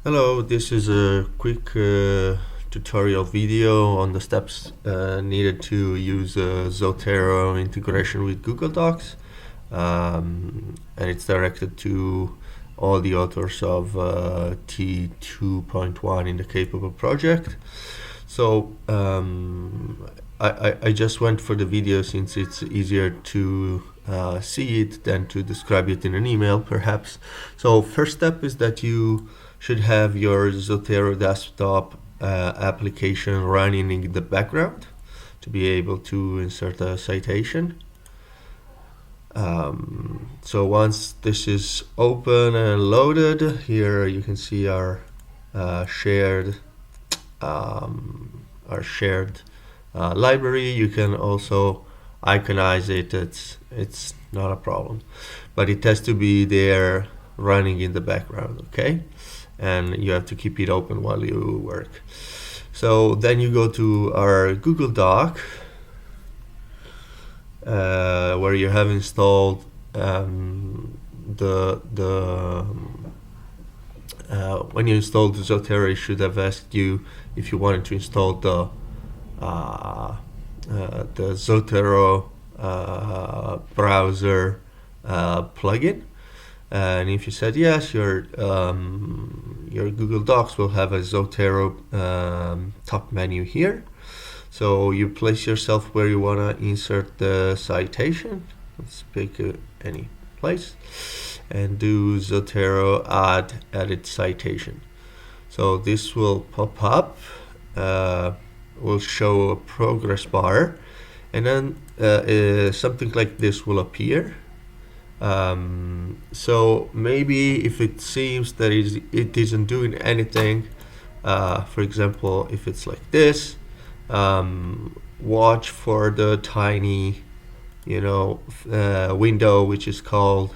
Hello, this is a quick tutorial video on the steps needed to use Zotero integration with Google Docs, and it's directed to all the authors of T2.1 in the Capable project. So I just went for the video since it's easier to see it than to describe it in an email, perhaps. So first step is that you should have your Zotero desktop application running in the background to be able to insert a citation. So once this is open and loaded, here you can see our shared library. You can also iconize it. It's not a problem, but it has to be there running in the background, okay? And you have to keep it open while you work. So then you go to our Google Doc where you have installed when you installed Zotero, it should have asked you if you wanted to install the Zotero browser plugin. And if you said yes, your Google Docs will have a Zotero top menu here. So you place yourself where you want to insert the citation. Let's pick any place and do Zotero add edit citation. So this will pop up, will show a progress bar, and then something like this will appear. So maybe if it seems that it isn't doing anything, for example, if it's like this, watch for the tiny, window which is called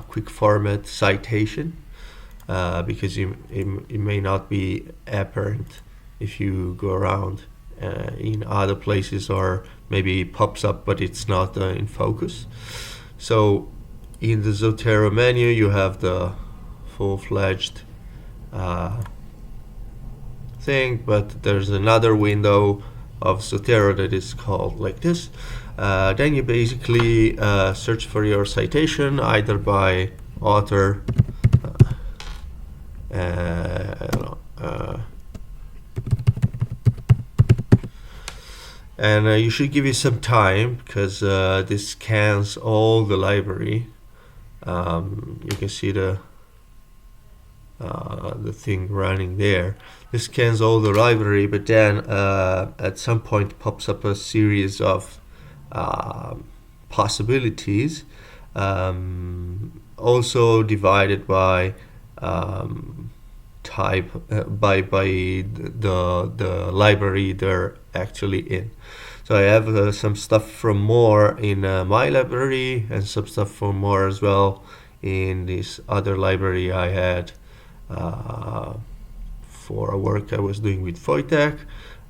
quick format citation, because it may not be apparent if you go around in other places, or maybe it pops up but it's not in focus. So in the Zotero menu you have the full-fledged thing, but there's another window of Zotero that is called like this. Then you basically search for your citation either by author, and you should give it some time because this scans all the library. You can see the thing running there. This scans all the library, but then at some point pops up a series of possibilities, also divided by type, by the library they're actually in. So I have some stuff from more in my library, and some stuff from more as well in this other library I had for a work I was doing with Wojtek.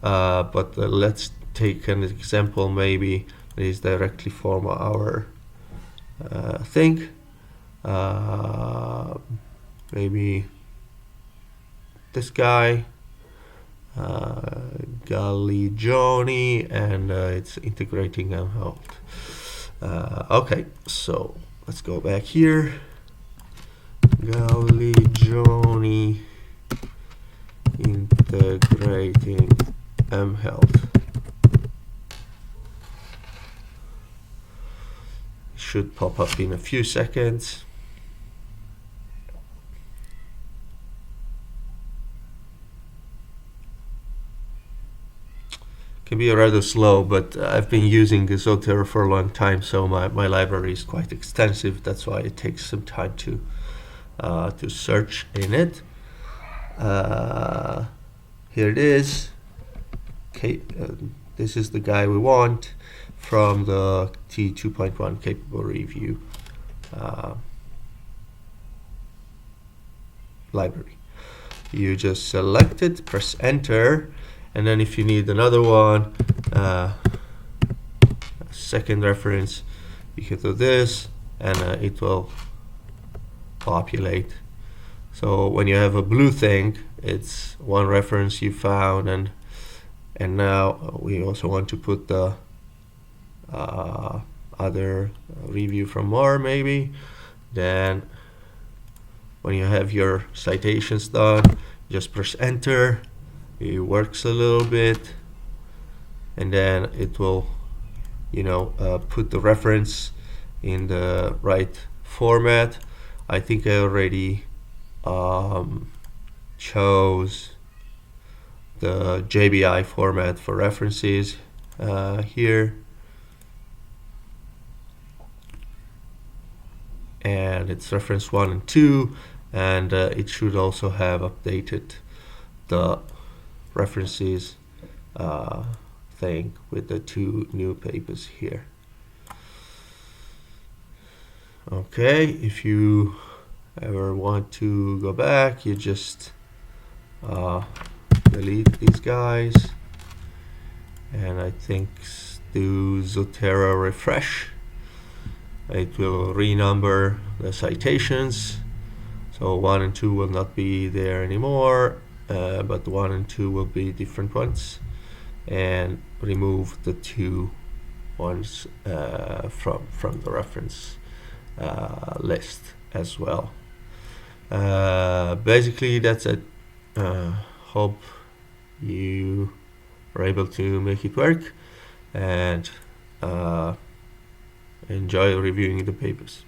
But let's take an example maybe that is directly from our thing. Maybe this guy, Galligioni, and it's integrating mHealth. Okay, so let's go back here. Galligioni integrating mHealth. Should pop up in a few seconds. Can be rather slow, but I've been using Zotero for a long time, so my library is quite extensive. That's why it takes some time to search in it. Here it is. Okay, this is the guy we want from the T2.1 Capable Review library. You just select it, press enter, and then if you need another one, second reference, you can do this, and it will populate So when you have a blue thing, it's one reference you found, and now we also want to put the other review from more maybe. Then when you have your citations done, just press enter. It works a little bit, and then it will, put the reference in the right format. I think I already chose the JBI format for references here, and it's reference 1 and 2, and it should also have updated the references thing with the 2 new papers here. Okay, if you ever want to go back, you just delete these guys, and I think do Zotero refresh. It will renumber the citations, so 1 and 2 will not be there anymore, but 1 and 2 will be different ones, and remove the 2 ones from the reference list as well. Basically that's it. Hope you are able to make it work, and enjoy reviewing the papers.